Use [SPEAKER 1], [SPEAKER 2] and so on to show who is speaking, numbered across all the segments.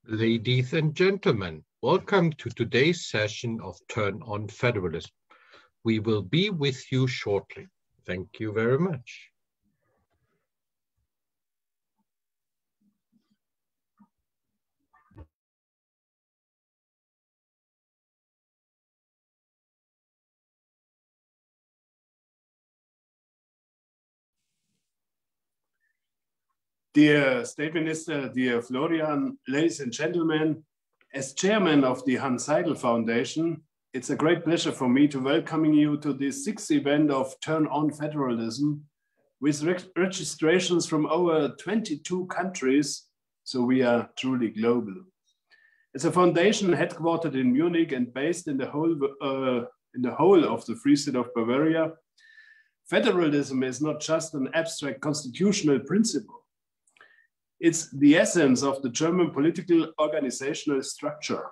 [SPEAKER 1] Ladies and gentlemen, welcome to today's session of Turn on Federalism. We will be with you shortly. Thank you very much.
[SPEAKER 2] Dear State Minister, dear Florian, ladies and gentlemen, as chairman of the Hans Seidel Foundation, it's a great pleasure for me to welcome you to this sixth event of Turn on Federalism with registrations from over 22 countries, so we are truly global. As a foundation headquartered in Munich and based in the whole of the Free State of Bavaria, federalism is not just an abstract constitutional principle. It's the essence of the German political organizational structure.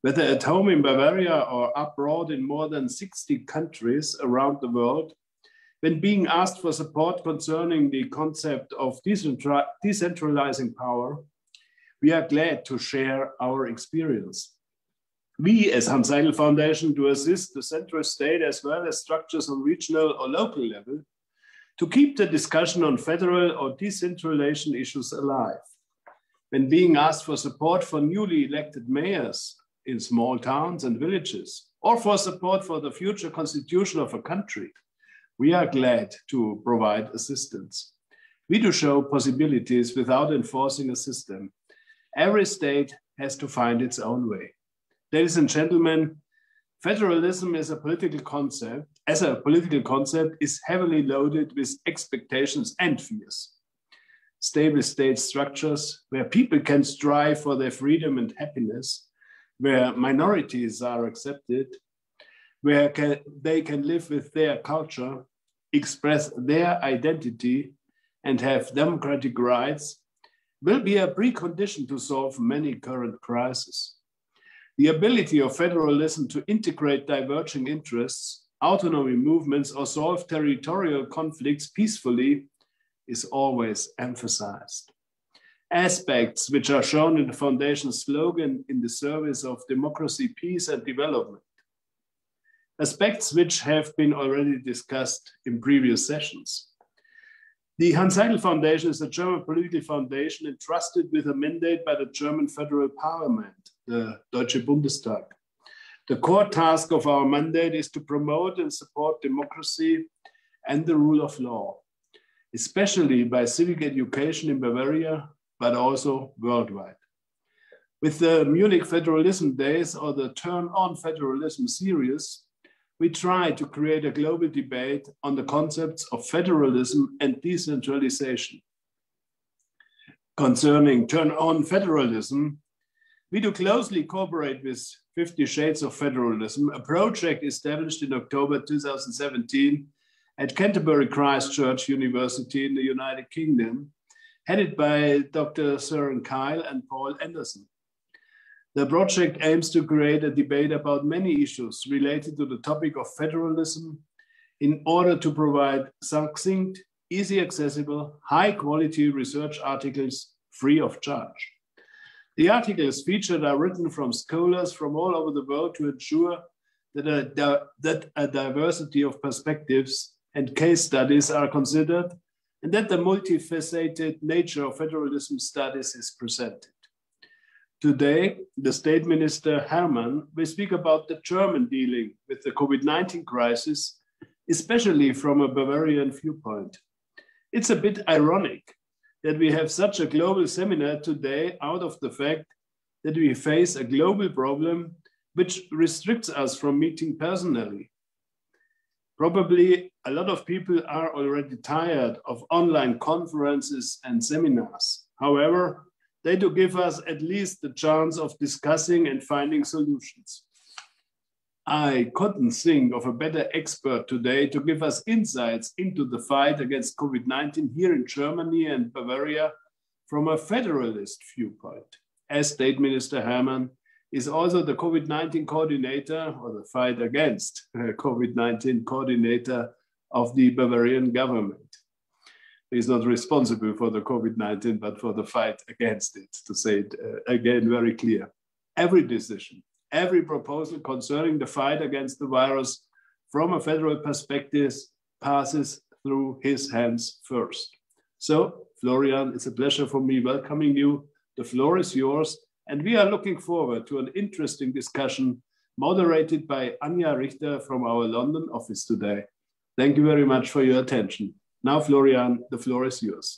[SPEAKER 2] Whether at home in Bavaria or abroad in more than 60 countries around the world, when being asked for support concerning the concept of decentralizing power, we are glad to share our experience. We, as Hans Seidel Foundation, do assist the central state as well as structures on regional or local level to keep the discussion on federal or decentralization issues alive. When being asked for support for newly elected mayors in small towns and villages, or for support for the future constitution of a country, we are glad to provide assistance. We do show possibilities without enforcing a system. Every state has to find its own way. Ladies and gentlemen, federalism is a political concept, is heavily loaded with expectations and fears. Stable state structures where people can strive for their freedom and happiness, where minorities are accepted, where they can live with their culture, express their identity, and have democratic rights, will be a precondition to solve many current crises. The ability of federalism to integrate diverging interests, autonomy movements, or solve territorial conflicts peacefully is always emphasized. Aspects which are shown in the Foundation's slogan in the service of democracy, peace, and development. Aspects which have been already discussed in previous sessions. The Hans Seidel Foundation is a German political foundation entrusted with a mandate by the German federal parliament, the Deutsche Bundestag. The core task of our mandate is to promote and support democracy and the rule of law, especially by civic education in Bavaria, but also worldwide. With the Munich Federalism Days or the Turn on Federalism series, we try to create a global debate on the concepts of federalism and decentralization. Concerning Turn on Federalism, we do closely cooperate with 50 Shades of Federalism, a project established in October 2017 at Canterbury Christ Church University in the United Kingdom, headed by Dr. Søren Kyle and Paul Anderson. The project aims to create a debate about many issues related to the topic of federalism in order to provide succinct, easy accessible, high quality research articles free of charge. The articles featured are written from scholars from all over the world to ensure that a diversity of perspectives and case studies are considered and that the multifaceted nature of federalism studies is presented. Today, the State Minister Herrmann will speak about the German dealing with the COVID-19 crisis, especially from a Bavarian viewpoint. It's a bit ironic that we have such a global seminar today out of the fact that we face a global problem which restricts us from meeting personally. Probably a lot of people are already tired of online conferences and seminars. However, they do give us at least the chance of discussing and finding solutions. I couldn't think of a better expert today to give us insights into the fight against COVID-19 here in Germany and Bavaria from a federalist viewpoint. As State Minister Herrmann is also the COVID-19 coordinator, or the fight against COVID-19 coordinator of the Bavarian government. He's not responsible for the COVID-19, but for the fight against it, to say it again very clear. Every decision, every proposal concerning the fight against the virus from a federal perspective passes through his hands first. So, Florian, it's a pleasure for me welcoming you. The floor is yours, and we are looking forward to an interesting discussion moderated by Anja Richter from our London office today. Thank you very much for your attention. Now, Florian, the floor is yours.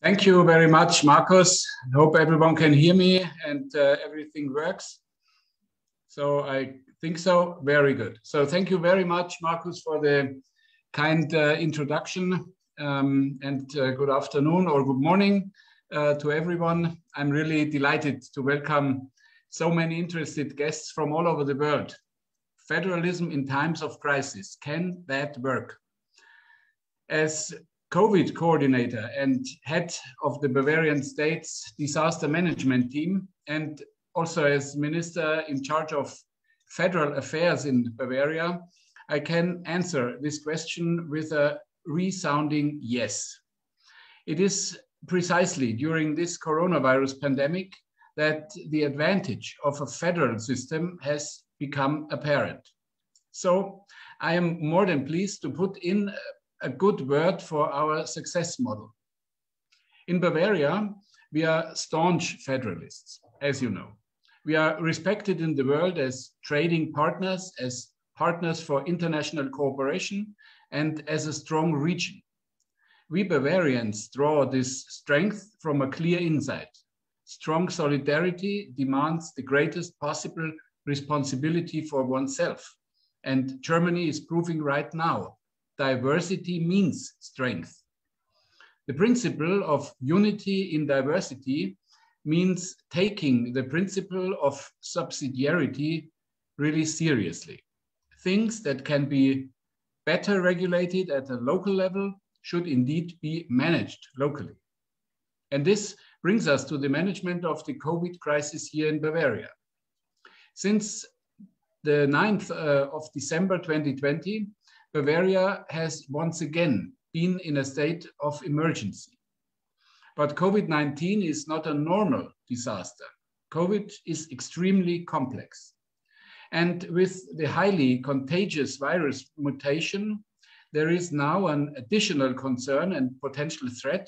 [SPEAKER 3] Thank you very much, Markus. I hope everyone can hear me and everything works. So I think so. Very good. So thank you very much, Markus, for the kind introduction, and good afternoon or good morning to everyone. I'm really delighted to welcome so many interested guests from all over the world. Federalism in times of crisis, can that work? As COVID coordinator and head of the Bavarian State's disaster management team, and also as minister in charge of federal affairs in Bavaria, I can answer this question with a resounding yes. It is precisely during this coronavirus pandemic that the advantage of a federal system has become apparent. So I am more than pleased to put in a good word for our success model. In Bavaria, we are staunch federalists, as you know. We are respected in the world as trading partners, as partners for international cooperation, and as a strong region. We Bavarians draw this strength from a clear insight. Strong solidarity demands the greatest possible responsibility for oneself. And Germany is proving right now, diversity means strength. The principle of unity in diversity means taking the principle of subsidiarity really seriously. Things that can be better regulated at a local level should indeed be managed locally. And this brings us to the management of the COVID crisis here in Bavaria. Since the 9th of December 2020, Bavaria has once again been in a state of emergency. But COVID-19 is not a normal disaster. COVID is extremely complex. And with the highly contagious virus mutation, there is now an additional concern and potential threat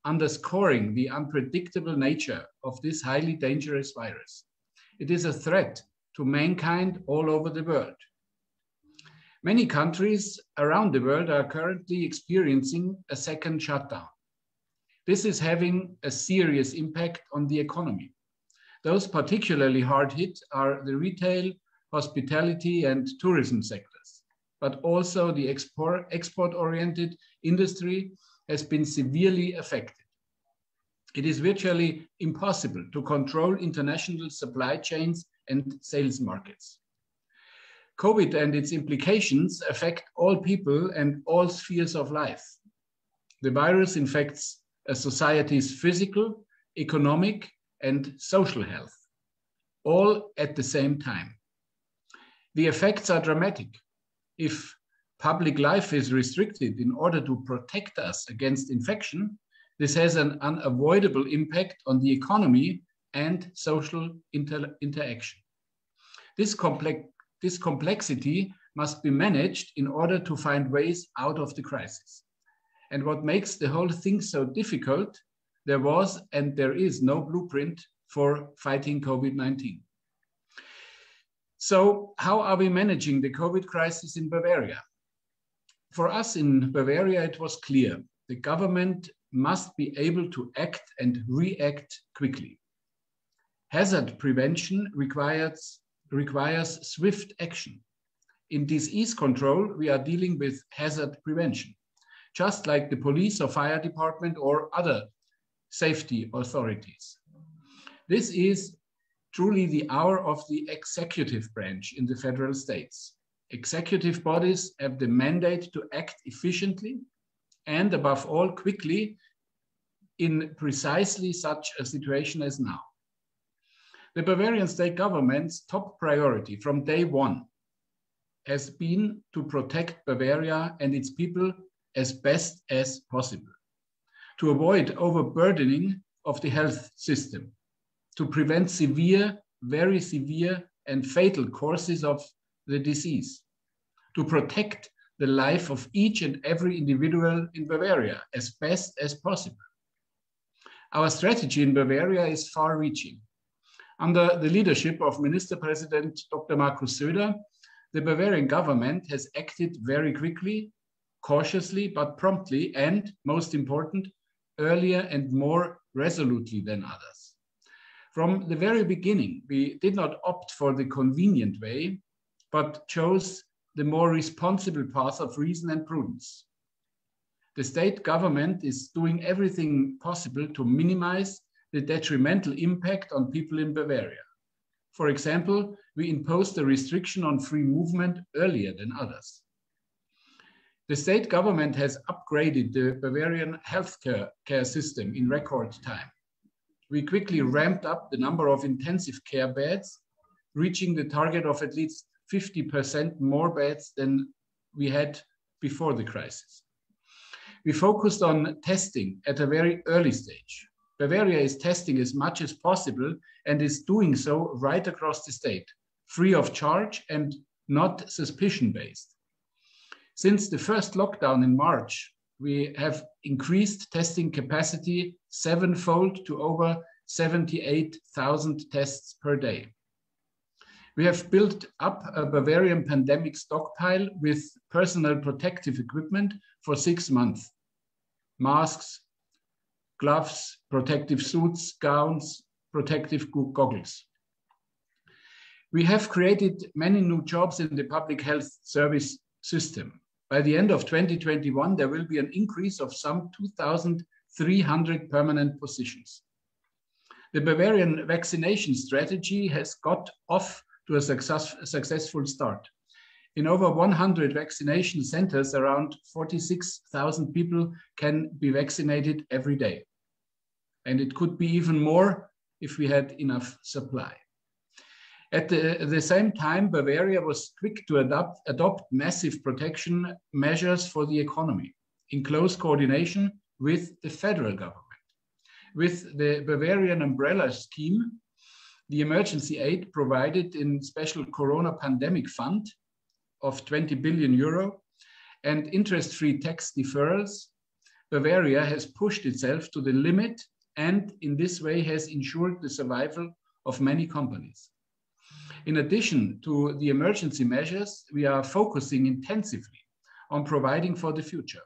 [SPEAKER 3] underscoring the unpredictable nature of this highly dangerous virus. It is a threat to mankind all over the world. Many countries around the world are currently experiencing a second shutdown. This is having a serious impact on the economy. Those particularly hard hit are the retail, hospitality, and tourism sectors, but also the export-oriented industry has been severely affected. It is virtually impossible to control international supply chains and sales markets. COVID and its implications affect all people and all spheres of life. The virus infects a society's physical, economic, and social health, all at the same time. The effects are dramatic. If public life is restricted in order to protect us against infection, this has an unavoidable impact on the economy and social interaction. This complexity must be managed in order to find ways out of the crisis. And what makes the whole thing so difficult, there was and there is no blueprint for fighting COVID-19. So how are we managing the COVID crisis in Bavaria? For us in Bavaria, it was clear the government must be able to act and react quickly. Hazard prevention requires swift action. In disease control, we are dealing with hazard prevention, just like the police or fire department or other safety authorities. This is truly the hour of the executive branch in the federal states. Executive bodies have the mandate to act efficiently and above all quickly in precisely such a situation as now. The Bavarian state government's top priority from day one has been to protect Bavaria and its people as best as possible, to avoid overburdening of the health system, to prevent severe, very severe and fatal courses of the disease, to protect the life of each and every individual in Bavaria as best as possible. Our strategy in Bavaria is far-reaching. Under the leadership of Minister President Dr. Markus Söder, the Bavarian government has acted very quickly, cautiously, but promptly, and, most important, earlier and more resolutely than others. From the very beginning, we did not opt for the convenient way, but chose the more responsible path of reason and prudence. The state government is doing everything possible to minimize the detrimental impact on people in Bavaria. For example, we imposed a restriction on free movement earlier than others. The state government has upgraded the Bavarian healthcare system in record time. We quickly ramped up the number of intensive care beds, reaching the target of at least 50% more beds than we had before the crisis. We focused on testing at a very early stage. Bavaria is testing as much as possible and is doing so right across the state, free of charge and not suspicion-based. Since the first lockdown in March, we have increased testing capacity sevenfold to over 78,000 tests per day. We have built up a Bavarian pandemic stockpile with personal protective equipment for 6 months. Masks, gloves, protective suits, gowns, protective goggles. We have created many new jobs in the public health service system. By the end of 2021, there will be an increase of some 2,300 permanent positions. The Bavarian vaccination strategy has got off to a successful start. In over 100 vaccination centers, around 46,000 people can be vaccinated every day. And it could be even more if we had enough supply. At the same time, Bavaria was quick to adopt massive protection measures for the economy, in close coordination with the federal government. With the Bavarian umbrella scheme, the emergency aid provided in special Corona pandemic fund of 20 billion euro and interest-free tax deferrals, Bavaria has pushed itself to the limit and in this way has ensured the survival of many companies. In addition to the emergency measures, we are focusing intensively on providing for the future.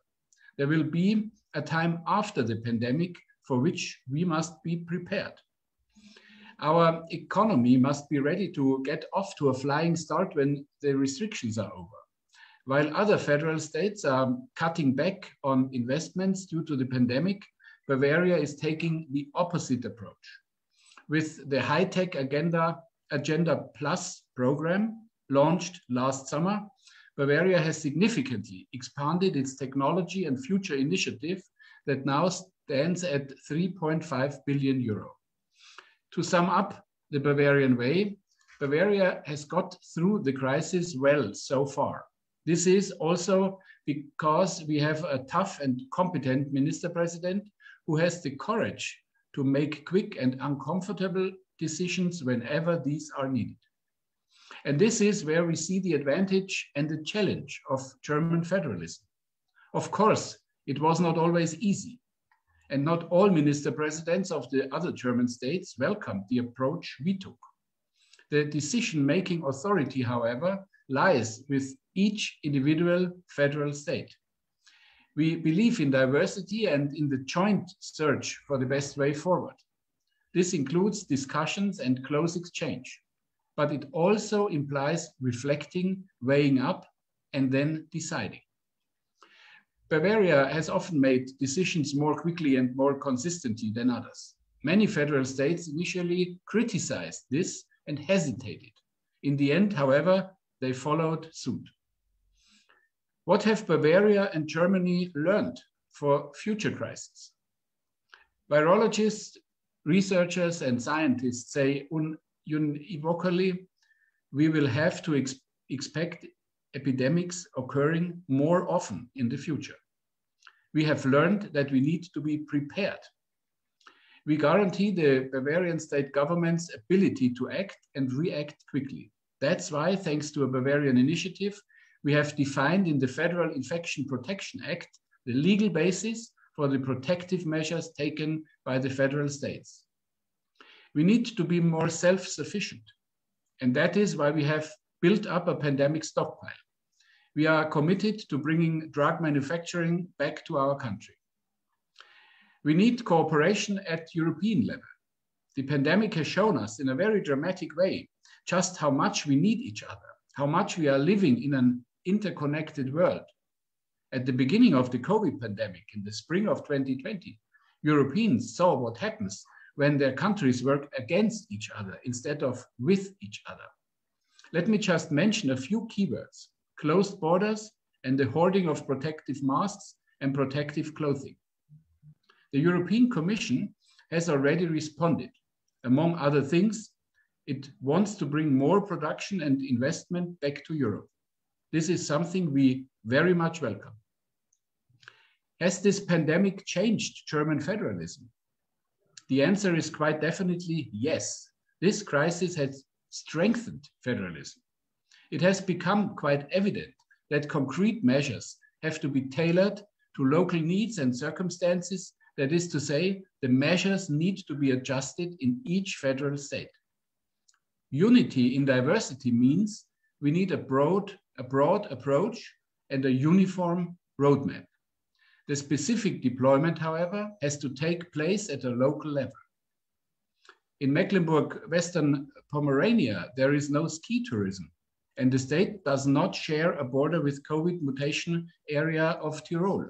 [SPEAKER 3] There will be a time after the pandemic for which we must be prepared. Our economy must be ready to get off to a flying start when the restrictions are over. While other federal states are cutting back on investments due to the pandemic, Bavaria is taking the opposite approach. With the high-tech Agenda Plus program launched last summer, Bavaria has significantly expanded its technology and future initiative that now stands at 3.5 billion euro. To sum up the Bavarian way, Bavaria has got through the crisis well so far. This is also because we have a tough and competent minister president who has the courage to make quick and uncomfortable decisions whenever these are needed. And this is where we see the advantage and the challenge of German federalism. Of course, it was not always easy. And not all minister presidents of the other German states welcomed the approach we took. The decision-making authority, however, lies with each individual federal state. We believe in diversity and in the joint search for the best way forward. This includes discussions and close exchange, but it also implies reflecting, weighing up, and then deciding. Bavaria has often made decisions more quickly and more consistently than others. Many federal states initially criticized this and hesitated. In the end, however, they followed suit. What have Bavaria and Germany learned for future crises? Virologists, researchers, and scientists say unequivocally, we will have to expect epidemics occurring more often in the future. we have learned that we need to be prepared. We guarantee the Bavarian state government's ability to act and react quickly. That's why, thanks to a Bavarian initiative, we have defined in the Federal Infection Protection Act the legal basis for the protective measures taken by the federal states. We need to be more self-sufficient, and that is why we have built up a pandemic stockpile. We are committed to bringing drug manufacturing back to our country. We need cooperation at European level. The pandemic has shown us in a very dramatic way just how much we need each other, how much we are living in an interconnected world. At the beginning of the COVID pandemic in the spring of 2020, Europeans saw what happens when their countries work against each other instead of with each other. Let me just mention a few keywords: closed borders and the hoarding of protective masks and protective clothing. The European Commission has already responded. Among other things, it wants to bring more production and investment back to Europe. This is something we very much welcome. Has this pandemic changed German federalism? The answer is quite definitely yes. This crisis has strengthened federalism. It has become quite evident that concrete measures have to be tailored to local needs and circumstances. That is to say, the measures need to be adjusted in each federal state. Unity in diversity means we need a broad approach and a uniform roadmap. The specific deployment, however, has to take place at a local level. In Mecklenburg-Western Pomerania, there is no ski tourism, and the state does not share a border with COVID mutation area of Tyrol.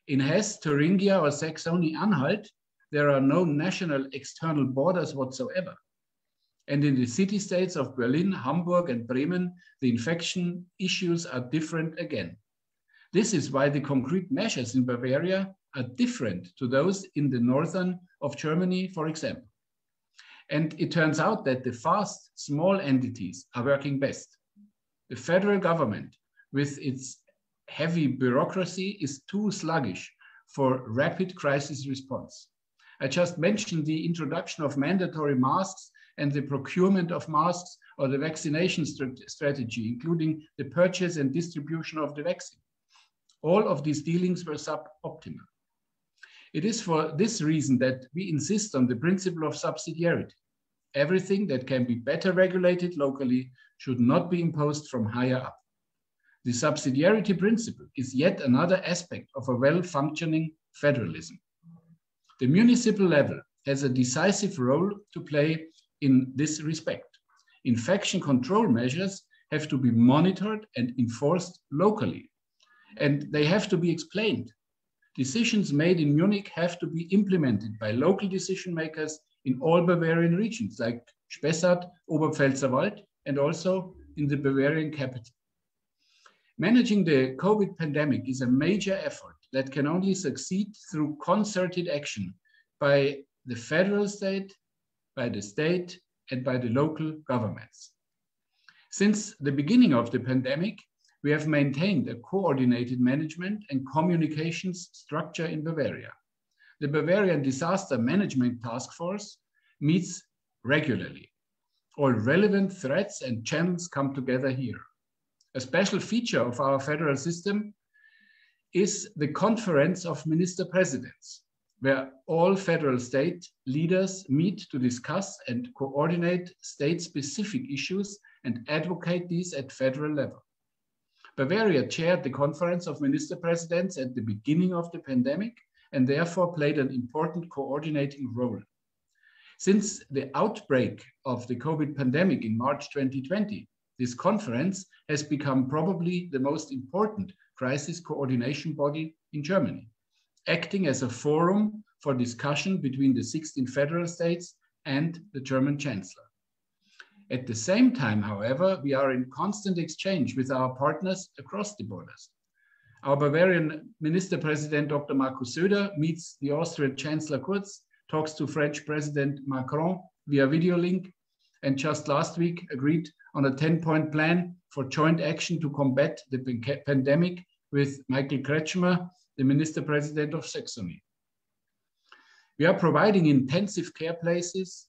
[SPEAKER 3] In Hesse, Thuringia, or Saxony-Anhalt, there are no national external borders whatsoever. And in the city-states of Berlin, Hamburg, and Bremen, the infection issues are different again. This is why the concrete measures in Bavaria are different to those in the northern of Germany, for example. And it turns out that the fast, small entities are working best. The federal government, with its heavy bureaucracy, is too sluggish for rapid crisis response. I just mentioned the introduction of mandatory masks and the procurement of masks, or the vaccination strategy, including the purchase and distribution of the vaccine. All of these dealings were suboptimal. It is for this reason that we insist on the principle of subsidiarity. Everything that can be better regulated locally should not be imposed from higher up. The subsidiarity principle is yet another aspect of a well-functioning federalism. The municipal level has a decisive role to play in this respect. Infection control measures have to be monitored and enforced locally, and they have to be explained. Decisions made in Munich have to be implemented by local decision makers in all Bavarian regions, like Spessart, Oberpfälzerwald, and also in the Bavarian capital. Managing the COVID pandemic is a major effort that can only succeed through concerted action by the federal state, by the state, and by the local governments. Since the beginning of the pandemic, we have maintained a coordinated management and communications structure in Bavaria. The Bavarian Disaster Management Task Force meets regularly. All relevant threats and channels come together here. A special feature of our federal system is the Conference of Minister Presidents, where all federal state leaders meet to discuss and coordinate state-specific issues and advocate these at federal level. Bavaria chaired the Conference of Minister Presidents at the beginning of the pandemic and therefore played an important coordinating role. Since the outbreak of the COVID pandemic in March 2020, this conference has become probably the most important crisis coordination body in Germany, acting as a forum for discussion between the 16 federal states and the German Chancellor. At the same time, however, we are in constant exchange with our partners across the borders. Our Bavarian Minister President, Dr. Markus Söder, meets the Austrian Chancellor Kurz, talks to French President Macron via video link, and just last week agreed on a 10-point plan for joint action to combat the pandemic with Michael Kretschmer, the Minister President of Saxony. We are providing intensive care places,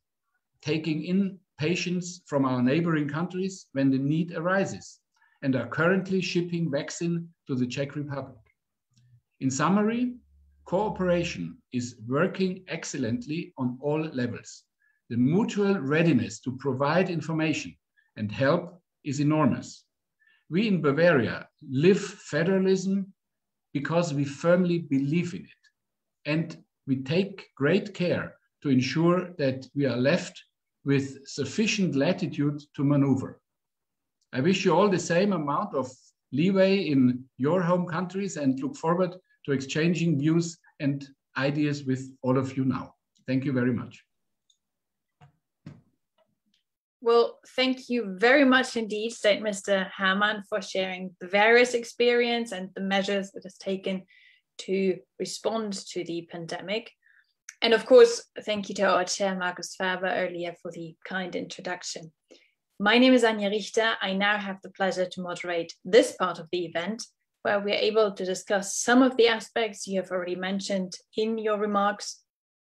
[SPEAKER 3] taking in patients from our neighboring countries when the need arises, and are currently shipping vaccine to the Czech Republic. In summary, cooperation is working excellently on all levels. The mutual readiness to provide information and help is enormous. We in Bavaria live federalism because we firmly believe in it, and we take great care to ensure that we are left with sufficient latitude to maneuver. I wish you all the same amount of leeway in your home countries and look forward to exchanging views and ideas with all of you now. Thank you very much.
[SPEAKER 4] Well, thank you very much indeed, State Minister Herrmann, for sharing Bavaria's experience and the measures it has taken to respond to the pandemic. And of course, thank you to our chair, Markus Faber, earlier for the kind introduction. My name is Anja Richter. I now have the pleasure to moderate this part of the event, where we're able to discuss some of the aspects you have already mentioned in your remarks,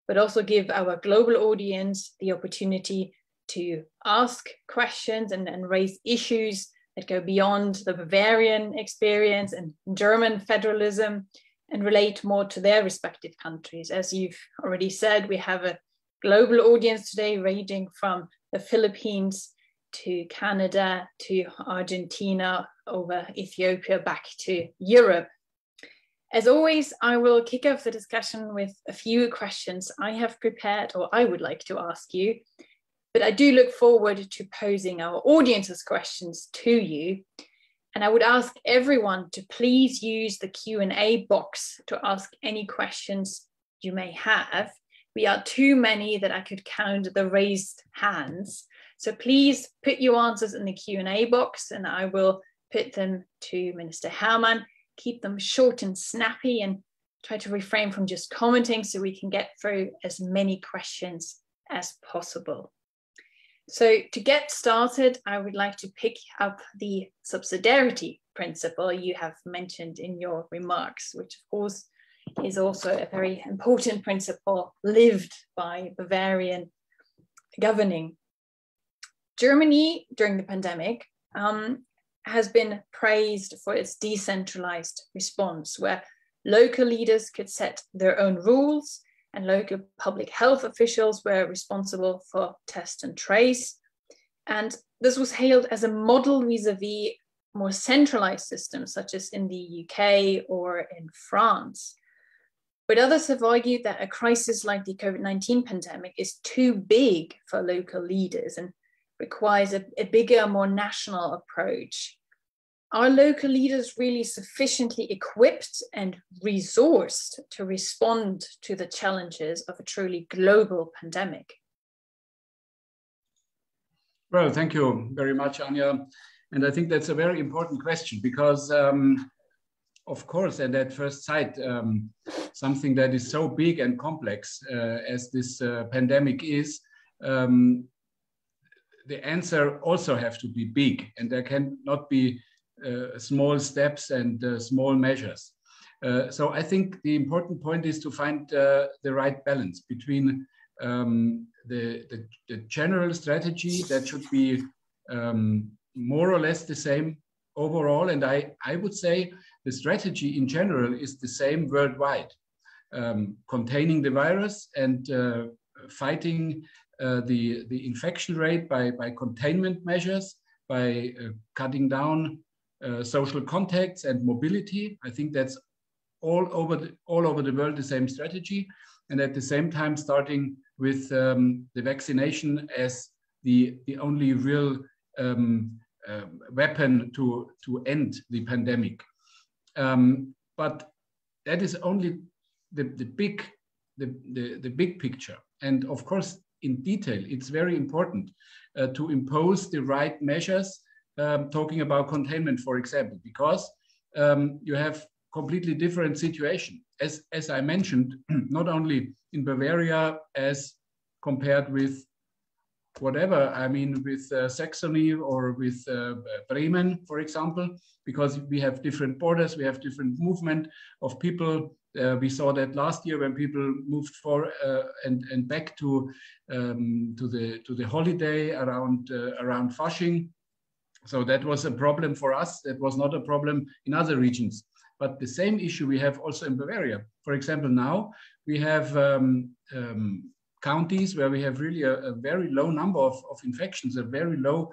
[SPEAKER 4] but also give our global audience the opportunity to ask questions and raise issues that go beyond the Bavarian experience and German federalism and relate more to their respective countries. As you've already said, we have a global audience today ranging from the Philippines to Canada to Argentina, over Ethiopia back to Europe. As always, I will kick off the discussion with a few questions I have prepared or I would like to ask you. But I do look forward to posing our audience's questions to you. And I would ask everyone to please use the Q&A box to ask any questions you may have. We are too many that I could count the raised hands. So please put your answers in the Q&A box and I will put them to Minister Herrmann. Keep them short and snappy and try to refrain from just commenting so we can get through as many questions as possible. So to get started, I would like to pick up the subsidiarity principle you have mentioned in your remarks, which of course is also a very important principle lived by Bavarian governing. Germany during the pandemic has been praised for its decentralized response, where local leaders could set their own rules and local public health officials were responsible for test and trace. And this was hailed as a model vis-a-vis more centralized systems, such as in the UK or in France. But others have argued that a crisis like the COVID-19 pandemic is too big for local leaders and requires a bigger, more national approach. Are local leaders really sufficiently equipped and resourced to respond to the challenges of a truly global pandemic?
[SPEAKER 3] Well, thank you very much, Anja. And I think that's a very important question because, of course, and at first sight, something that is so big and complex as this pandemic is, the answer also have to be big, and there cannot be small steps and small measures. So I think the important point is to find the right balance between the general strategy that should be more or less the same overall. And I would say the strategy in general is the same worldwide, containing the virus and fighting the infection rate by containment measures, by cutting down social contacts and mobility. I think that's all over the world the same strategy, and at the same time starting with the vaccination as the only real weapon to end the pandemic. But that is only the big picture, and of course in detail it's very important to impose the right measures. Talking about containment, for example, because you have completely different situation. As I mentioned, not only in Bavaria as compared with whatever, I mean, with Saxony or with Bremen, for example, because we have different borders, we have different movement of people. We saw that last year when people moved for and back to the holiday around Fasching. So that was a problem for us. That was not a problem in other regions. But the same issue we have also in Bavaria. For example, now we have counties where we have really a very low number of infections, a very low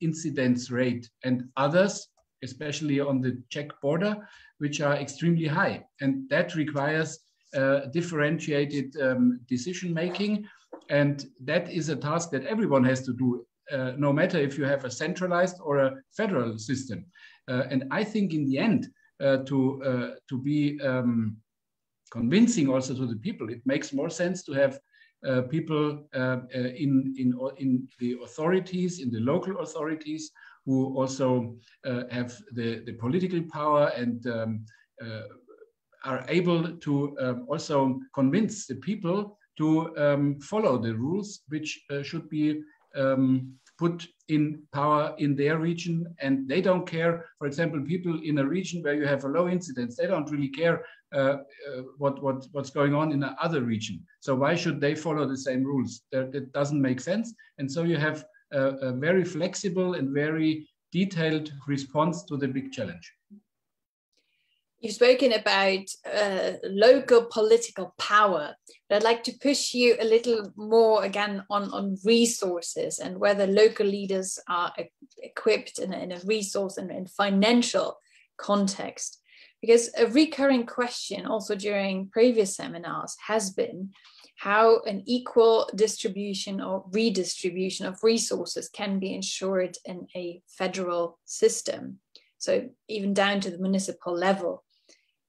[SPEAKER 3] incidence rate, and others, especially on the Czech border, which are extremely high. And that requires differentiated decision making. And that is a task that everyone has to do, no matter if you have a centralized or a federal system. And I think in the end, to be convincing also to the people, it makes more sense to have people in the authorities, in the local authorities, who also have the political power and are able to also convince the people to follow the rules which should be put in power in their region. And they don't care, for example, people in a region where you have a low incidence, they don't really care what's going on in another region. So why should they follow the same rules? That doesn't make sense. And so you have a very flexible and very detailed response to the big challenge.
[SPEAKER 4] You've spoken about local political power, but I'd like to push you a little more again on resources and whether local leaders are equipped in a resource and financial context. Because a recurring question also during previous seminars has been how an equal distribution or redistribution of resources can be ensured in a federal system. So even down to the municipal level.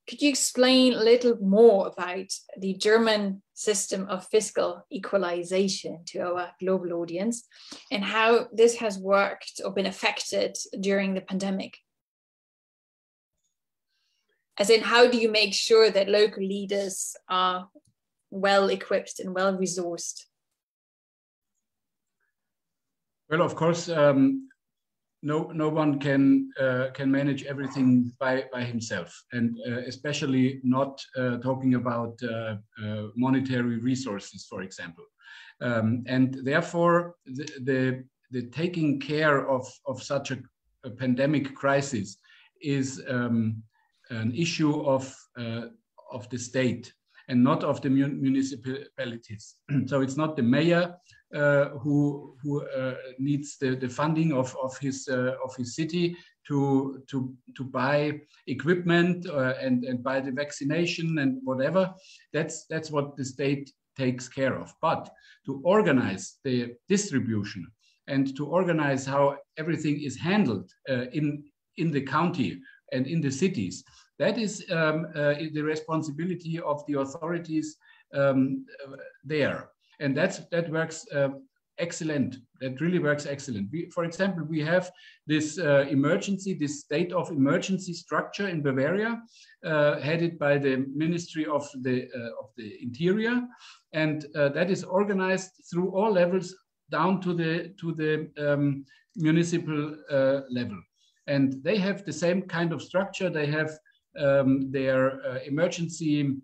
[SPEAKER 4] Could you explain a little more about the German system of fiscal equalization to our global audience and how this has worked or been affected during the pandemic? As in, how do you make sure that local leaders are well equipped and well resourced?
[SPEAKER 3] Well, of course, no one can manage everything by himself, and especially not talking about monetary resources, for example. And therefore, the taking care of such a pandemic crisis is an issue of the state and not of the municipalities. So it's not the mayor who needs the funding of his city to buy equipment and buy the vaccination and whatever. That's what the state takes care of. But to organize the distribution and to organize how everything is handled in the county and in the cities, that is the responsibility of the authorities there. And that works excellent. That really works excellent. For example, we have this this state of emergency structure in Bavaria, headed by the Ministry of the Interior, and that is organized through all levels down to the municipal level. And they have the same kind of structure. They have their emergency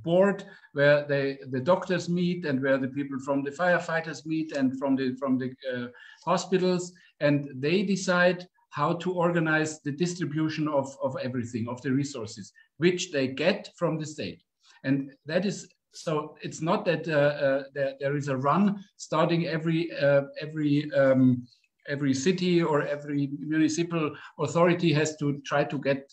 [SPEAKER 3] board where the doctors meet and where the people from the firefighters meet and from the hospitals, and they decide how to organize the distribution of everything, of the resources, which they get from the state. And that is, so it's not that there is a run starting every city or every municipal authority has to try to get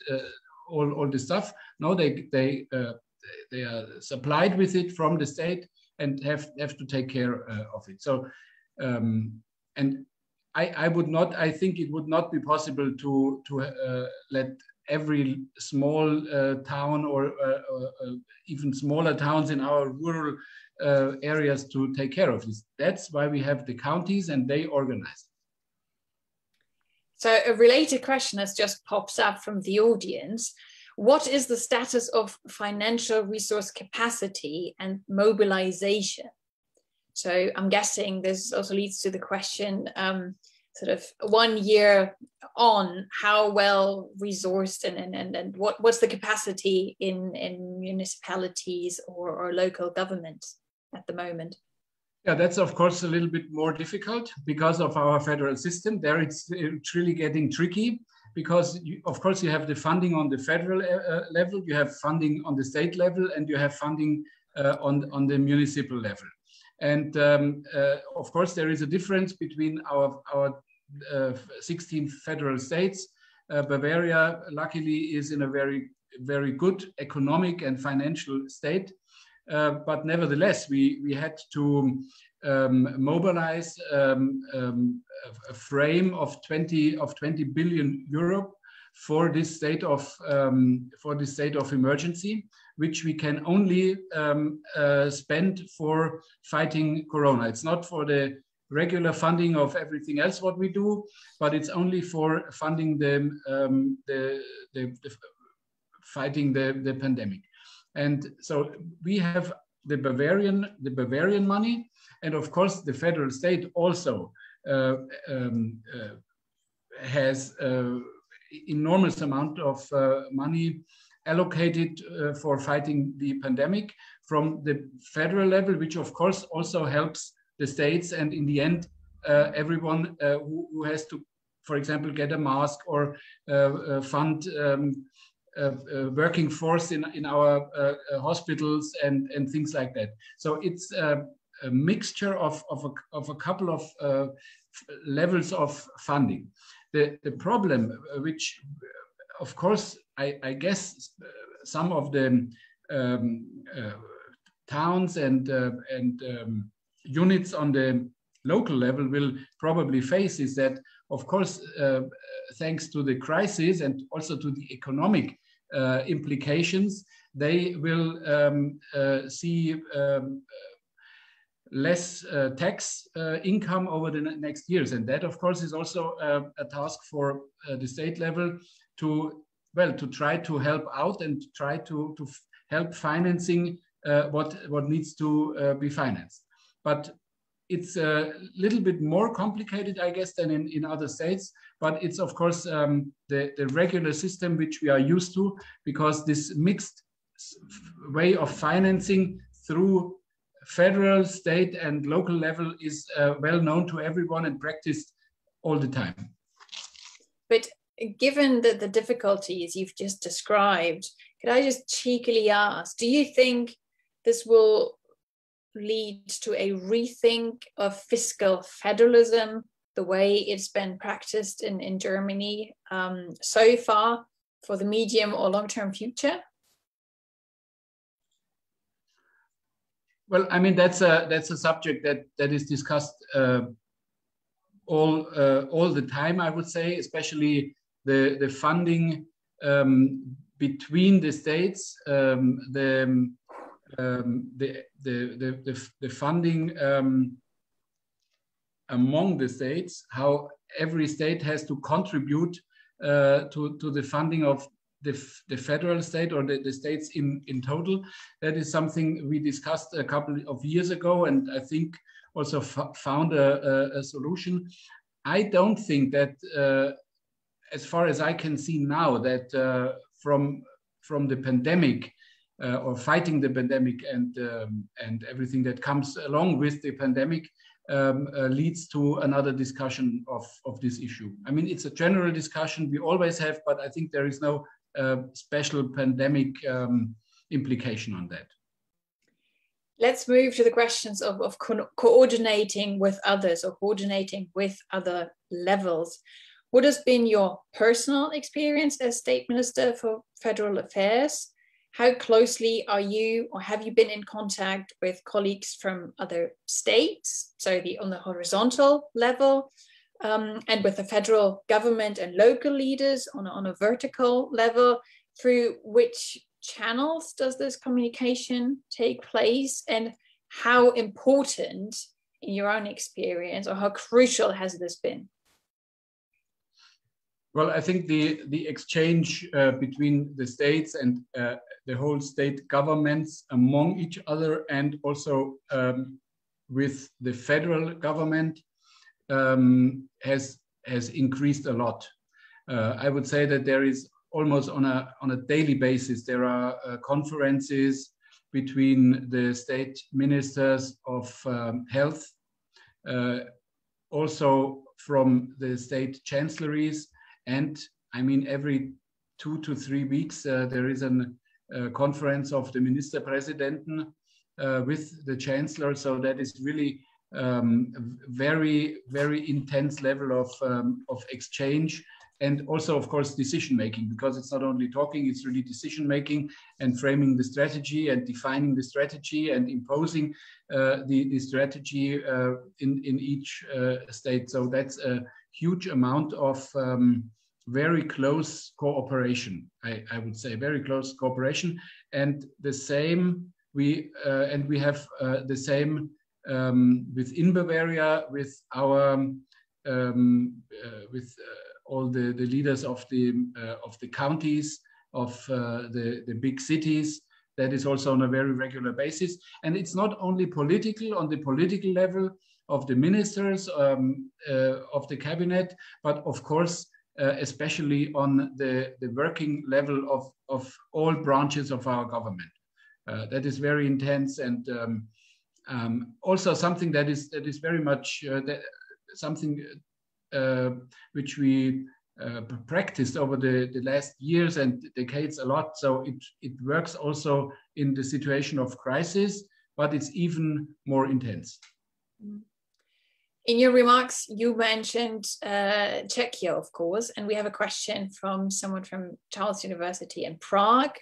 [SPEAKER 3] all the stuff. No, they are supplied with it from the state and have to take care of it. So, and I think it would not be possible to let every small town or even smaller towns in our rural areas to take care of this. That's why we have the counties and they organize.
[SPEAKER 4] So a related question has just popped up from the audience. What is the status of financial resource capacity and mobilization? So I'm guessing this also leads to the question, sort of 1 year on, how well resourced and what's the capacity in municipalities or local governments at the moment?
[SPEAKER 3] Yeah, that's of course a little bit more difficult because of our federal system. There it's really getting tricky because of course you have the funding on the federal level, you have funding on the state level, and you have funding on the municipal level. And of course there is a difference between our 16 federal states. Bavaria luckily is in a very good economic and financial state. But nevertheless, we had to mobilize a frame of 20 billion euro for this state of emergency, which we can only spend for fighting Corona. It's not for the regular funding of everything else what we do, but it's only for funding fighting the pandemic. And so we have the Bavarian money, and of course the federal state also has enormous amount of money allocated for fighting the pandemic from the federal level, which of course also helps the states, and in the end everyone who has to, for example, get a mask or fund working force in our hospitals and things like that. So it's a mixture of a couple of levels of funding. The problem, which of course I guess some of the towns and units on the local level will probably face, is that of course thanks to the crisis and also to the economic implications, they will see less tax income over the next years, and that of course is also a task for the state level to try to help out and try to help financing what needs to be financed. But it's a little bit more complicated, I guess, than in other states, but it's of course the regular system which we are used to, because this mixed way of financing through federal, state and local level is well known to everyone and practiced all the time.
[SPEAKER 4] But given the difficulties you've just described, could I just cheekily ask, do you think this will lead to a rethink of fiscal federalism, the way it's been practiced in Germany so far, for the medium or long-term future?
[SPEAKER 3] Well, I mean, that's a subject that is discussed all the time, I would say, especially the funding between the states, the funding among the states, how every state has to contribute to the funding of the federal state or the states in total. That is something we discussed a couple of years ago, and I think also found a solution. I don't think that, as far as I can see now, that from the pandemic or fighting the pandemic and everything that comes along with the pandemic leads to another discussion of this issue. I mean, it's a general discussion we always have, but I think there is no special pandemic implication on that.
[SPEAKER 4] Let's move to the questions of coordinating with others or coordinating with other levels. What has been your personal experience as State Minister for Federal Affairs? How closely are you, or have you been in contact with colleagues from other states, so on the horizontal level, and with the federal government and local leaders on a vertical level? Through which channels does this communication take place, and how important, in your own experience, or how crucial has this been?
[SPEAKER 3] Well, I think the exchange between the states and the whole state governments among each other, and also with the federal government has increased a lot. I would say that there is almost on a daily basis, there are conferences between the state ministers of health, also from the state chancelleries, and I mean every 2 to 3 weeks there is a conference of the Ministerpräsidenten with the chancellor. So that is really very, very intense level of exchange, and also of course decision making, because it's not only talking, it's really decision making and framing the strategy and defining the strategy and imposing the strategy in each state. So that's a huge amount of very close cooperation, I would say, very close cooperation. And the same we have the same within Bavaria with our with all the leaders of the counties, of the big cities. That is also on a very regular basis. And it's not only political, on the political level of the ministers of the cabinet, but of course, especially on the working level of all branches of our government. That is very intense, and also something that is very much something which we practiced over the last years and decades a lot. So it works also in the situation of crisis, but it's even more intense.
[SPEAKER 4] In your remarks, you mentioned Czechia, of course, and we have a question from someone from Charles University in Prague.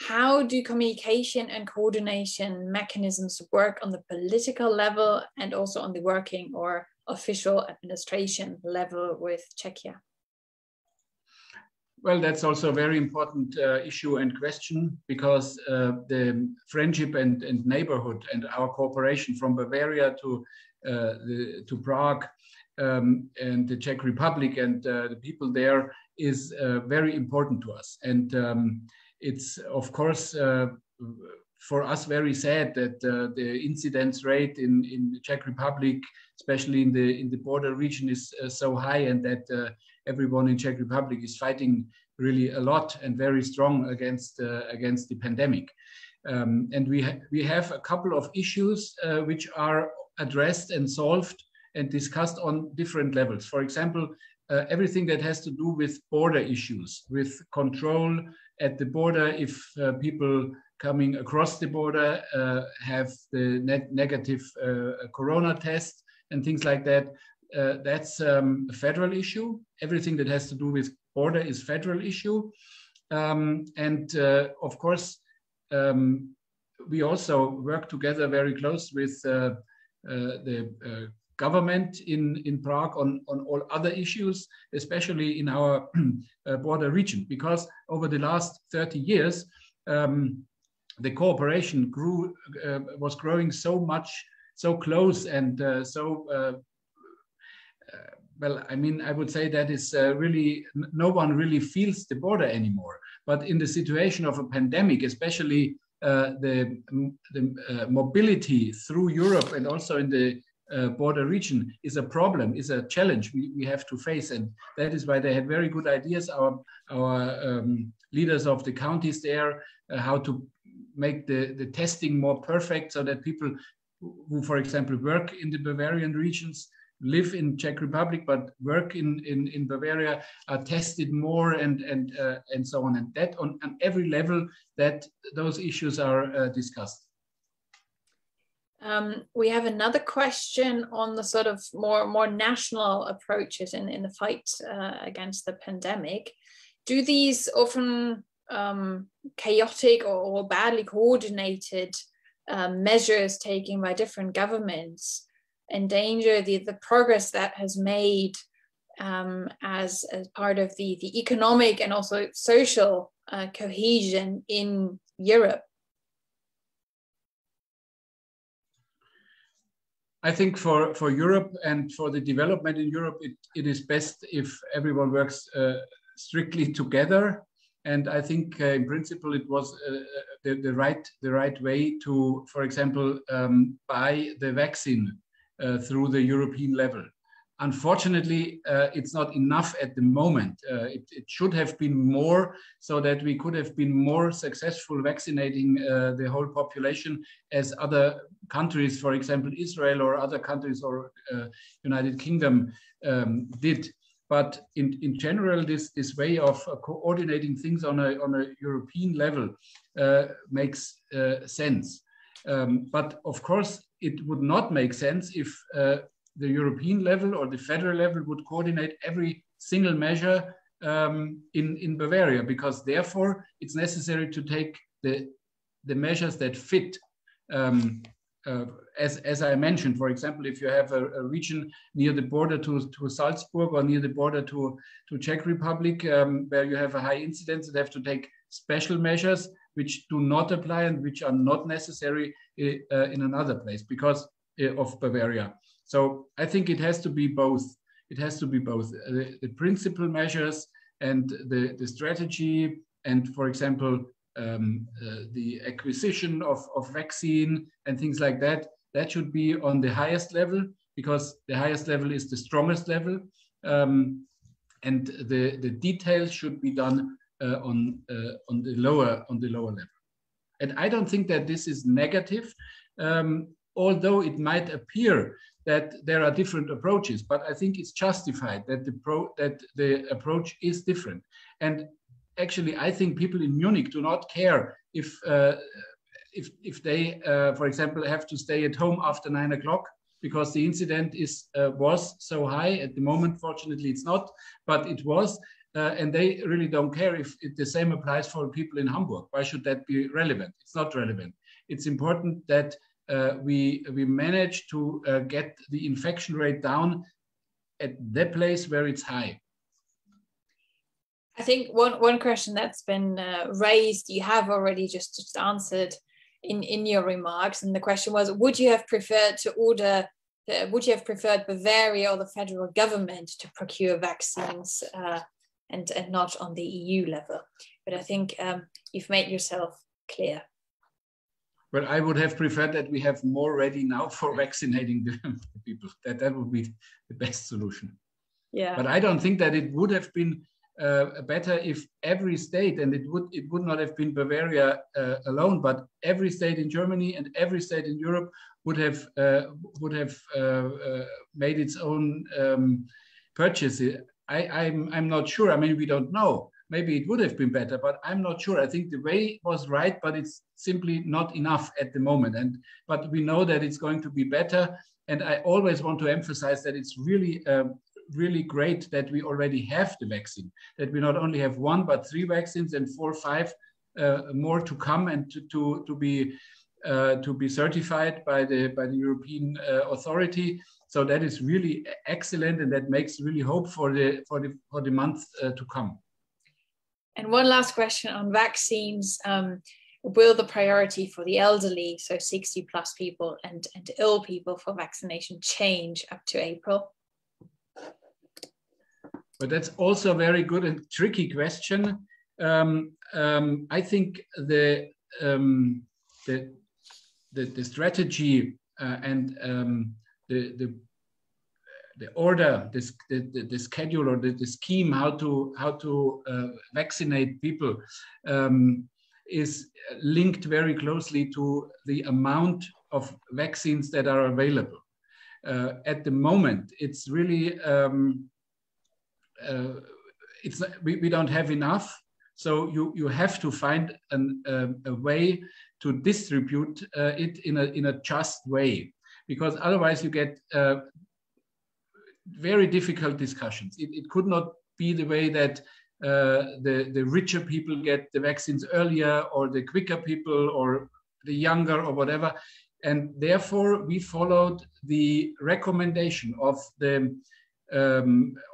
[SPEAKER 4] How do communication and coordination mechanisms work on the political level and also on the working or official administration level with Czechia?
[SPEAKER 3] Well, that's also a very important issue and question, because the friendship and neighborhood and our cooperation from Bavaria to Prague and the Czech Republic and the people there is very important to us. And it's, of course, for us very sad that the incidence rate in the Czech Republic, especially in the border region, is so high, and that everyone in Czech Republic is fighting really a lot and very strong against the pandemic. And we have a couple of issues which are addressed and solved and discussed on different levels. For example, everything that has to do with border issues, with control at the border, if people coming across the border have the negative corona test and things like that, that's a federal issue. Everything that has to do with border is federal issue. And of course, we also work together very close with the government in Prague on all other issues, especially in our border region, because over the last 30 years, the cooperation was growing so much, so close, and well, I mean, I would say that is really, no one really feels the border anymore. But in the situation of a pandemic, especially the mobility through Europe and also in the border region is a problem, is a challenge we have to face. And that is why they had very good ideas, our leaders of the counties there, how to make the testing more perfect, so that people who, for example, work in the Bavarian regions, live in Czech Republic, but work in Bavaria, are tested more and so on. And that on every level, that those issues are discussed.
[SPEAKER 4] We have another question on the sort of more national approaches in the fight against the pandemic. Do these often chaotic or badly coordinated measures taken by different governments endanger the progress that has made as part of the economic and also social cohesion in Europe?
[SPEAKER 3] I think for Europe and for the development in Europe, it is best if everyone works strictly together. And I think in principle it was the right way to, for example, buy the vaccine through the European level. Unfortunately, it's not enough at the moment. It should have been more, so that we could have been more successful vaccinating the whole population as other countries, for example, Israel or other countries or United Kingdom did. But in general, this way of coordinating things on a European level makes sense. But of course, it would not make sense if the European level or the federal level would coordinate every single measure in Bavaria, because therefore it's necessary to take the measures that fit. As I mentioned, for example, if you have a region near the border to Salzburg or near the border to Czech Republic, where you have a high incidence, you have to take special measures which do not apply and which are not necessary in another place because of Bavaria. So I think it has to be both. It has to be both the principal measures and the strategy, and for example, the acquisition of vaccine and things like that. That should be on the highest level, because the highest level is the strongest level, and the details should be done on the lower level. And I don't think that this is negative, although it might appear that there are different approaches, but I think it's justified that the approach is different. And actually, I think people in Munich do not care if they, for example, have to stay at home after 9 o'clock because the incident was so high. At the moment, fortunately, it's not, but it was, and they really don't care if the same applies for people in Hamburg. Why should that be relevant? It's not relevant. It's important that we manage to get the infection rate down at the place where it's high.
[SPEAKER 4] I think one question that's been raised, you have already just answered in your remarks, and the question was: would you have preferred Bavaria or the federal government to procure vaccines and not on the EU level? But I think you've made yourself clear.
[SPEAKER 3] Well, I would have preferred that we have more ready now for vaccinating the people. That would be the best solution.
[SPEAKER 4] Yeah.
[SPEAKER 3] But I don't think that it would have been better if every state, and it would not have been Bavaria alone, but every state in Germany and every state in Europe would have made its own purchase. I'm not sure. I mean, we don't know. Maybe it would have been better, but I'm not sure. I think the way was right, but it's simply not enough at the moment. But we know that it's going to be better. And I always want to emphasize that it's really really great that we already have the vaccine, that we not only have 1, but 3 vaccines and 4 or 5 more to come, and to be certified by the European authority. So that is really excellent, and that makes really hope for the month to come.
[SPEAKER 4] And one last question on vaccines. Will the priority for the elderly, so 60 plus people, and ill people for vaccination change up to April?
[SPEAKER 3] But that's also a very good and tricky question. I think the strategy and the order, the schedule, or the scheme how to vaccinate people is linked very closely to the amount of vaccines that are available. At the moment, it's really we don't have enough, so you have to find a way to distribute it in a just way, because otherwise you get very difficult discussions. It could not be the way that the richer people get the vaccines earlier, or the quicker people, or the younger, or whatever. And therefore we followed the recommendation of the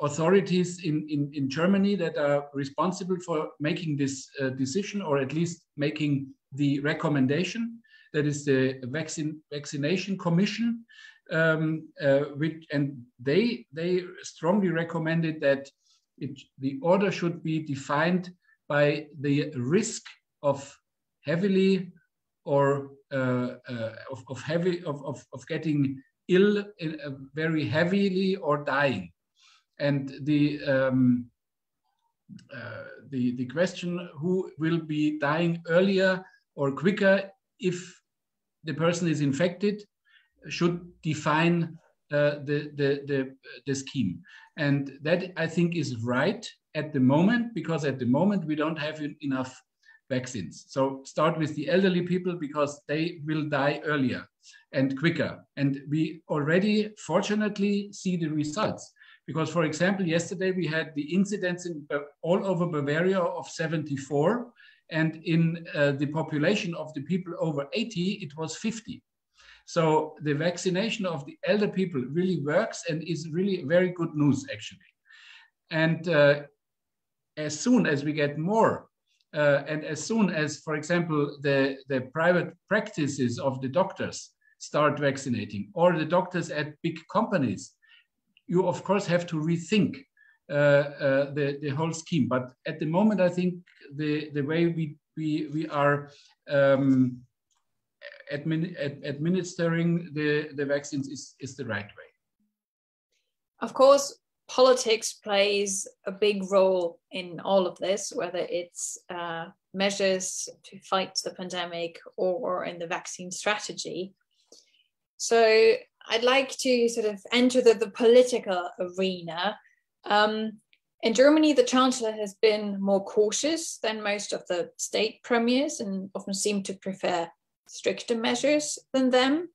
[SPEAKER 3] authorities in Germany that are responsible for making this decision, or at least making the recommendation. That is the Vaccination Commission, and they strongly recommended that the order should be defined by the risk of heavily or of getting ill very heavily or dying. And the question who will be dying earlier or quicker if the person is infected should define the scheme. And that, I think, is right at the moment, because at the moment we don't have enough vaccines. So start with the elderly people, because they will die earlier and quicker. And we already, fortunately, see the results. Because, for example, yesterday we had the incidence all over Bavaria of 74, and in the population of the people over 80, it was 50. So the vaccination of the elder people really works and is really very good news, actually. And as soon as we get more, and as soon as, for example, the private practices of the doctors start vaccinating, or the doctors at big companies, you of course have to rethink the whole scheme. But at the moment, I think the way we are administering the vaccines is the right way.
[SPEAKER 4] Of course, politics plays a big role in all of this, whether it's measures to fight the pandemic or in the vaccine strategy. So I'd like to sort of enter the political arena. In Germany, the Chancellor has been more cautious than most of the state premiers and often seem to prefer stricter measures than them.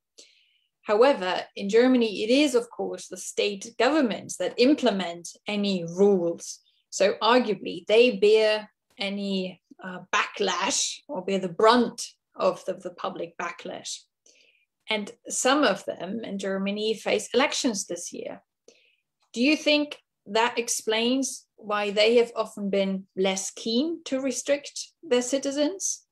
[SPEAKER 4] However, in Germany, it is, of course, the state governments that implement any rules. So arguably, they bear any backlash or bear the brunt of the public backlash. And some of them in Germany face elections this year. Do you think that explains why they have often been less keen to restrict their citizens?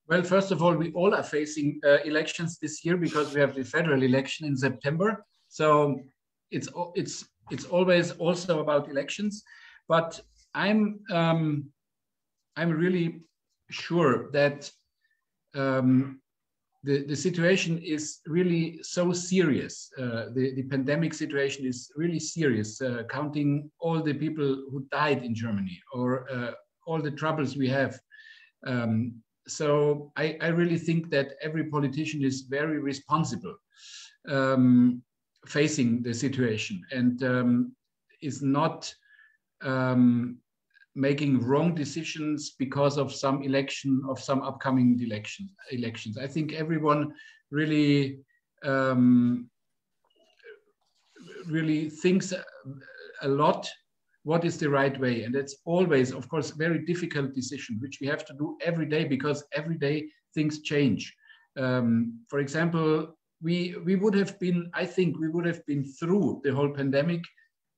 [SPEAKER 3] Well, first of all, we all are facing elections this year because we have the federal election in September. So it's always also about elections. But I'm really sure that the situation is really so serious. The pandemic situation is really serious, counting all the people who died in Germany or all the troubles we have. So I really think that every politician is very responsible facing the situation and is not making wrong decisions because of some election, of some upcoming elections. I think everyone really really thinks a lot what is the right way. And it's always, of course, a very difficult decision, which we have to do every day, because every day things change. For example, we would have been, I think we would have been through the whole pandemic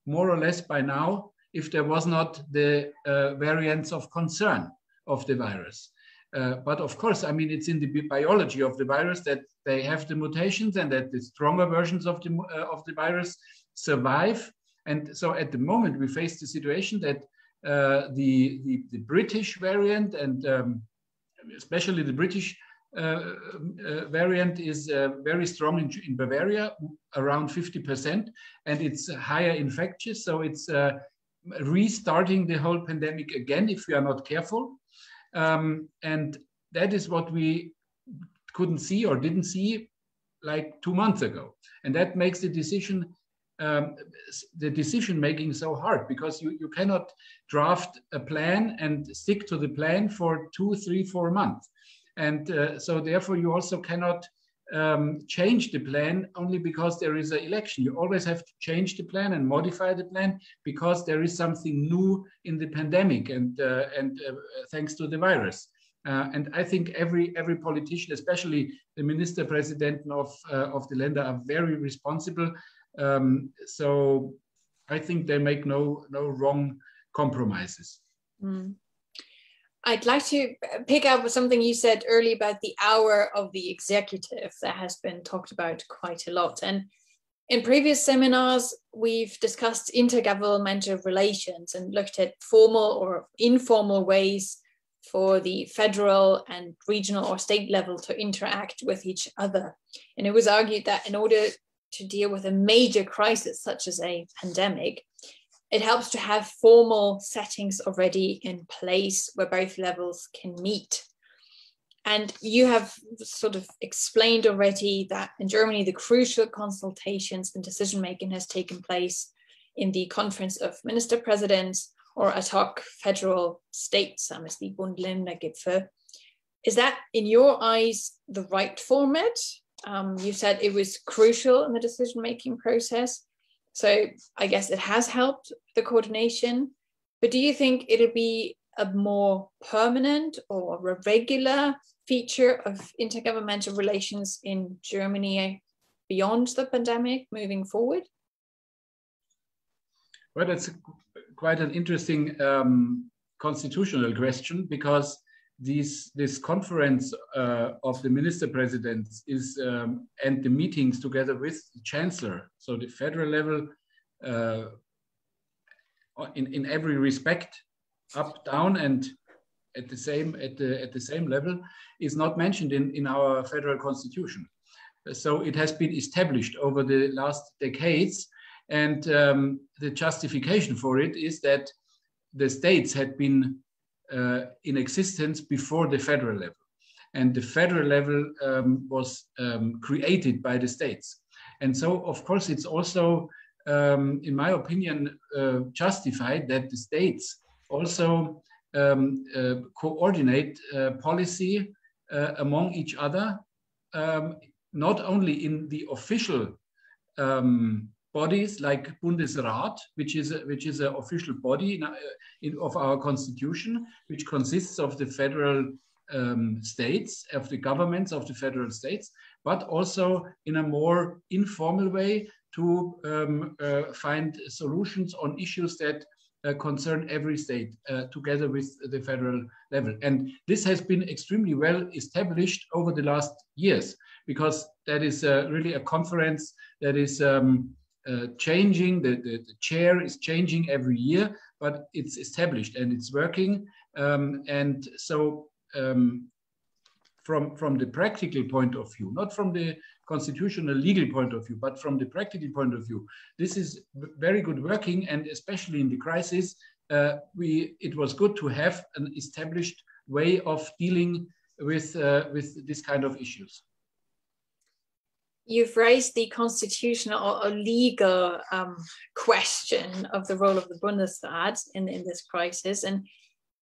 [SPEAKER 3] more or less by now if there was not the variants of concern of the virus. But of course, I mean, it's in the biology of the virus that they have the mutations and that the stronger versions of the virus survive. And so at the moment, we face the situation that the British variant and especially the British variant is very strong in Bavaria, around 50%, and it's higher infectious. So it's restarting the whole pandemic again if we are not careful. And that is what we couldn't see or didn't see like 2 months ago. And that makes the decision making so hard, because you cannot draft a plan and stick to the plan for 2, 3, 4 months. And so therefore you also cannot change the plan only because there is an election. You always have to change the plan and modify the plan because there is something new in the pandemic and thanks to the virus. And I think every politician, especially the minister president of the Länder, are very responsible. So I think they make no wrong compromises.
[SPEAKER 4] Mm. I'd like to pick up with something you said earlier about the hour of the executive that has been talked about quite a lot. And In previous seminars, we've discussed intergovernmental relations and looked at formal or informal ways for the federal and regional or state level to interact with each other. And it was argued that in order to deal with a major crisis such as a pandemic, it helps to have formal settings already in place where both levels can meet. And you have sort of explained already that in Germany, the crucial consultations and decision-making has taken place in the Conference of Minister Presidents or ad hoc federal state summits, the Bund-Länder-Gipfel. Is that, in your eyes, the right format? You said it was crucial in the decision-making process. So I guess it has helped the coordination, but do you think it'll be a more permanent or a regular feature of intergovernmental relations in Germany beyond the pandemic moving forward?
[SPEAKER 3] Well, that's quite an interesting constitutional question, because this conference of the minister presidents is and the meetings together with the chancellor, so the federal level in every respect, up, down, and at the same level, is not mentioned in our federal constitution. So it has been established over the last decades, and the justification for it is that the states had been in existence before the federal level, and the federal level was created by the states. And so, of course, it's also, in my opinion, justified that the states also coordinate policy among each other, not only in the official bodies like Bundesrat, which is an official body of our constitution, which consists of the federal states, of the governments of the federal states, but also in a more informal way to find solutions on issues that concern every state together with the federal level. And this has been extremely well established over the last years, because that is really a conference that is changing. The chair is changing every year, but it's established and it's working. And so from the practical point of view, not from the constitutional legal point of view, but from the practical point of view, this is very good working. And especially in the crisis, it was good to have an established way of dealing with this kind of issues.
[SPEAKER 4] You've raised the constitutional or legal question of the role of the Bundesrat in this crisis, and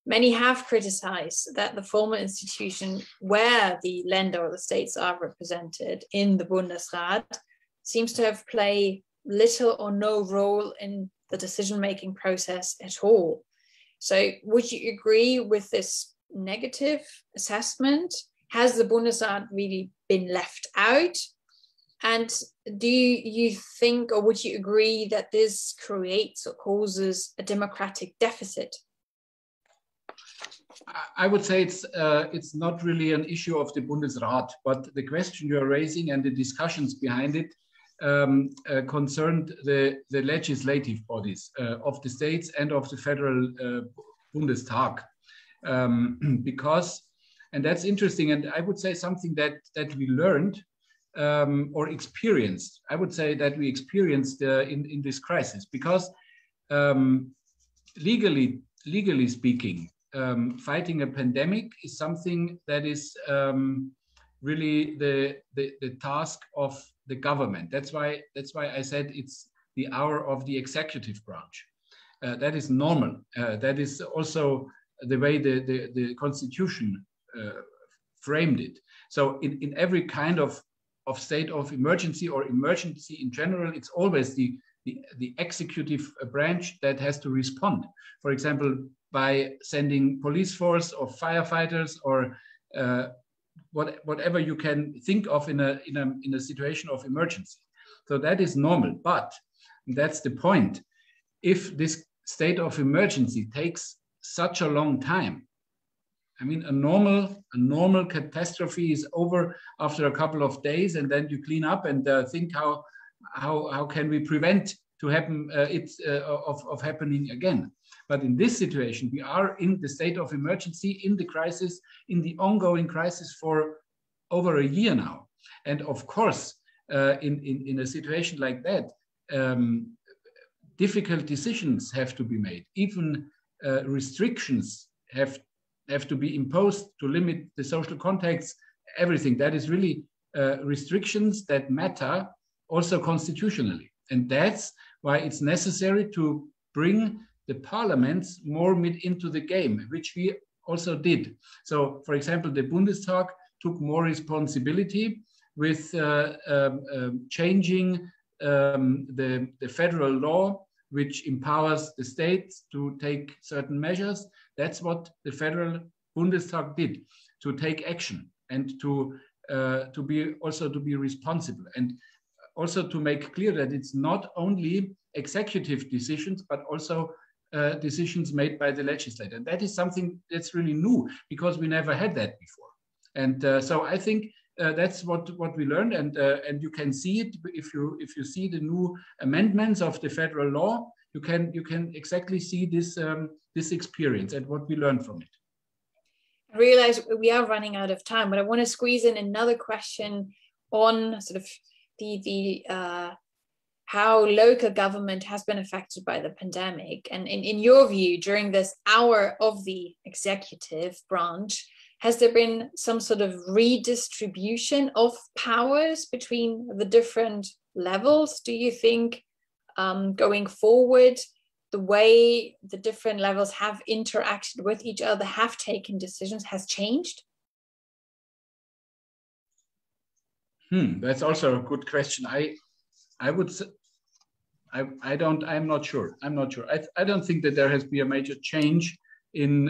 [SPEAKER 4] many have criticized that the formal institution where the Länder or the states are represented in the Bundesrat seems to have played little or no role in the decision-making process at all. So would you agree with this negative assessment? Has the Bundesrat really been left out? And do you think, or would you agree that this creates or causes a democratic deficit?
[SPEAKER 3] I would say it's not really an issue of the Bundesrat, but the question you're raising and the discussions behind it concerned the legislative bodies of the states and of the federal Bundestag, because, and that's interesting, and I would say something that we learned or experienced. I would say that we experienced in this crisis, because legally speaking, fighting a pandemic is something that is really the task of the government. That's why I said it's the hour of the executive branch. That is normal. That is also the way the constitution framed it. So in every kind of state of emergency or emergency in general, it's always the executive branch that has to respond. For example, by sending police force or firefighters or whatever you can think of in a situation of emergency. So that is normal, but that's the point. If this state of emergency takes such a long time, I mean, a normal catastrophe is over after a couple of days, and then you clean up and think how how can we prevent to happen of happening again? But in this situation, we are in the state of emergency, in the crisis, in the ongoing crisis for over a year now. And of course, in a situation like that, difficult decisions have to be made. Even restrictions have to be imposed to limit the social contacts, everything. That is really restrictions that matter also constitutionally. And that's why it's necessary to bring the parliaments more into the game, which we also did. So, for example, the Bundestag took more responsibility with changing the federal law, which empowers the states to take certain measures. That's what the federal Bundestag did, to take action and to be responsible, and also to make clear that it's not only executive decisions, but also decisions made by the legislator. And that is something that's really new, because we never had that before. And so I think that's what we learned, and you can see it if you see the new amendments of the federal law. You can exactly see this experience and what we learned from it.
[SPEAKER 4] I realize we are running out of time, but I want to squeeze in another question on sort of the how local government has been affected by the pandemic. And in your view, during this hour of the executive branch, has there been some sort of redistribution of powers between the different levels? Do you think going forward, the way the different levels have interacted with each other, have taken decisions, has changed?
[SPEAKER 3] That's also a good question. I would say, I'm not sure. I don't think that there has been a major change in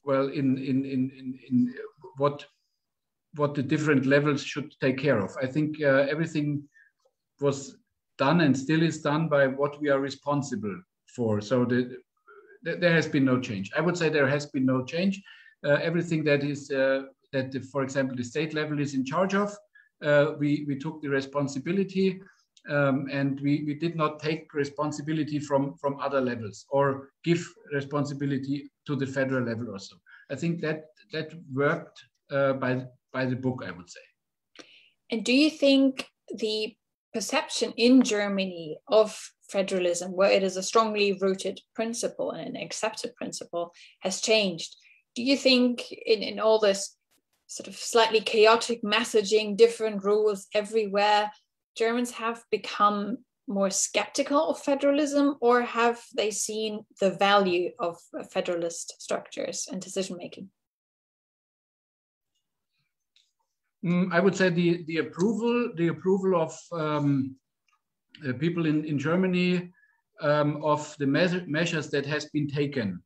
[SPEAKER 3] in what the different levels should take care of. I think everything was done and still is done by what we are responsible for. So there has been no change. I would say there has been no change. Everything that is for example, the state level is in charge of, we took the responsibility, and we did not take responsibility from other levels or give responsibility to the federal level also. I think that worked by the book, I would say.
[SPEAKER 4] And do you think the perception in Germany of federalism, where it is a strongly rooted principle and an accepted principle, has changed? Do you think in all this sort of slightly chaotic messaging, different rules everywhere, Germans have become more skeptical of federalism, or have they seen the value of federalist structures and decision-making?
[SPEAKER 3] I would say the approval of people in Germany of the measures that has been taken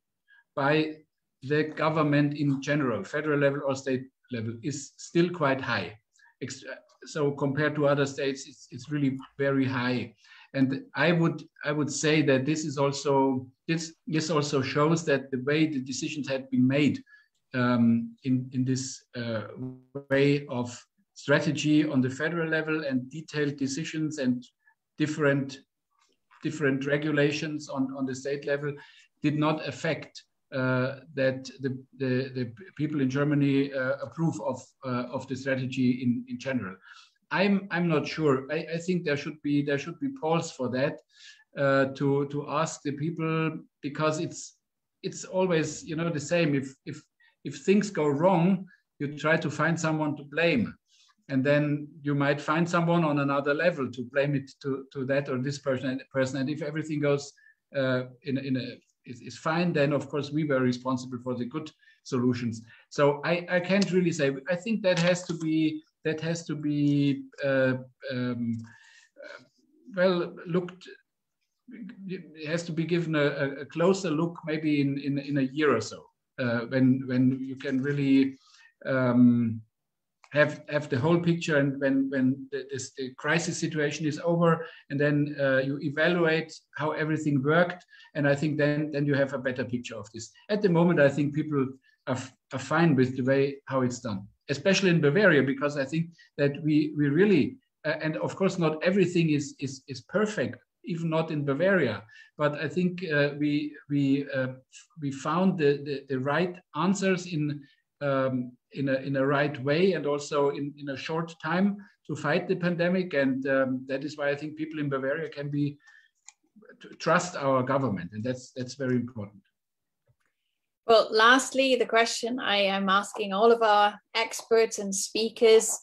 [SPEAKER 3] by the government in general, federal level or state level, is still quite high. So compared to other states, it's really very high. And I would say that this also shows that the way the decisions had been made in this way of strategy on the federal level and detailed decisions and different regulations on the state level did not affect that the people in Germany approve of the strategy in general. I'm not sure. I think there should be pause for that to ask the people, because it's always the same. If things go wrong, you try to find someone to blame, and then you might find someone on another level to blame it to that or this person. And if everything goes is fine, then of course we were responsible for the good solutions. So I can't really say. I think that has to be well looked. It has to be given a closer look, maybe in a year or so, when you can really have the whole picture, and when the crisis situation is over, and then you evaluate how everything worked, and I think then you have a better picture of this. At the moment, I think people are fine with the way how it's done, especially in Bavaria, because I think that we really and of course not everything is perfect, even not in Bavaria. But I think we found the right answers in a right way, and also in a short time to fight the pandemic. And that is why I think people in Bavaria can trust our government, and that's very important.
[SPEAKER 4] Well, lastly, the question I am asking all of our experts and speakers,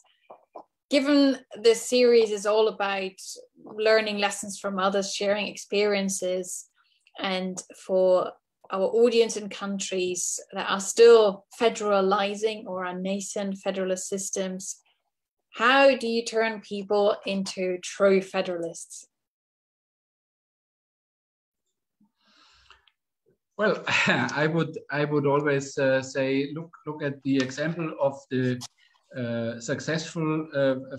[SPEAKER 4] given this series is all about learning lessons from others, sharing experiences, and for our audience in countries that are still federalizing or are nascent federalist systems, how do you turn people into true federalists?
[SPEAKER 3] Well, I would always say, look at the example of the successful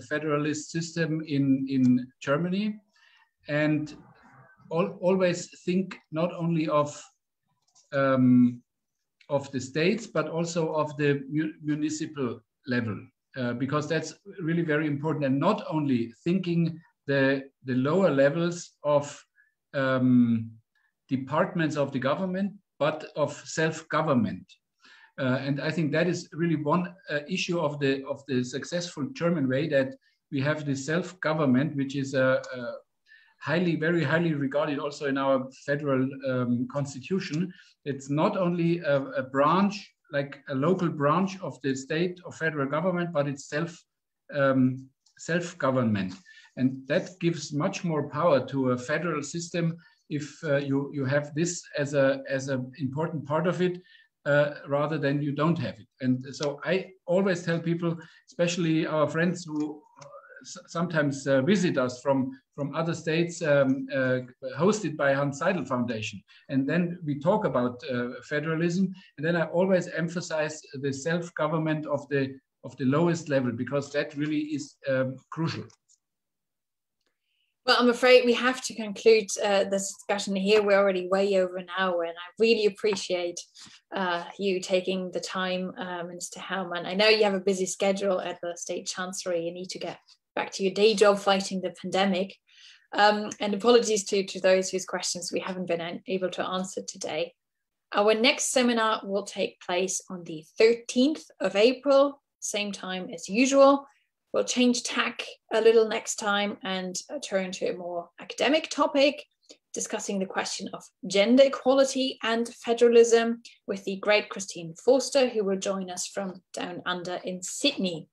[SPEAKER 3] federalist system in Germany, and always think not only of the states but also of the municipal level, because that's really very important, and not only thinking the lower levels of departments of the government, but of self-government. And I think that is really one issue of the successful German way, that we have the self-government, which is very highly regarded also in our federal constitution. It's not only a branch, like a local branch of the state or federal government, but it's self-government. And that gives much more power to a federal system if you have this as an important part of it, rather than you don't have it. And so I always tell people, especially our friends who sometimes visit us from other states, hosted by Hans Seidel Foundation, and then we talk about federalism, and then I always emphasize the self-government of the lowest level, because that really is crucial.
[SPEAKER 4] Well, I'm afraid we have to conclude this discussion here. We're already way over an hour, and I really appreciate you taking the time, Minister Herrmann. I know you have a busy schedule at the State Chancellery. You need to get back to your day job fighting the pandemic. And apologies to those whose questions we haven't been able to answer today. Our next seminar will take place on the 13th of April, same time as usual. We'll change tack a little next time and turn to a more academic topic, discussing the question of gender equality and federalism with the great Christine Forster, who will join us from down under in Sydney.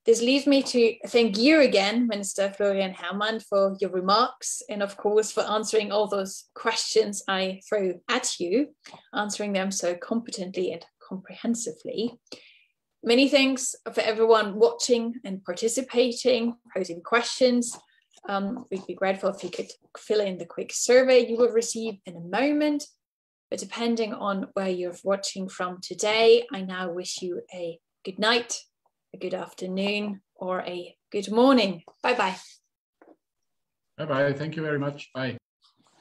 [SPEAKER 4] This leaves me to thank you again, Minister Florian Herrmann, for your remarks, and of course for answering all those questions I threw at you, answering them so competently and comprehensively. Many thanks for everyone watching and participating, posing questions. We'd be grateful if you could fill in the quick survey you will receive in a moment. But depending on where you're watching from today, I now wish you a good night, a good afternoon, or a good morning. Bye-bye.
[SPEAKER 3] Bye-bye. Thank you very much. Bye.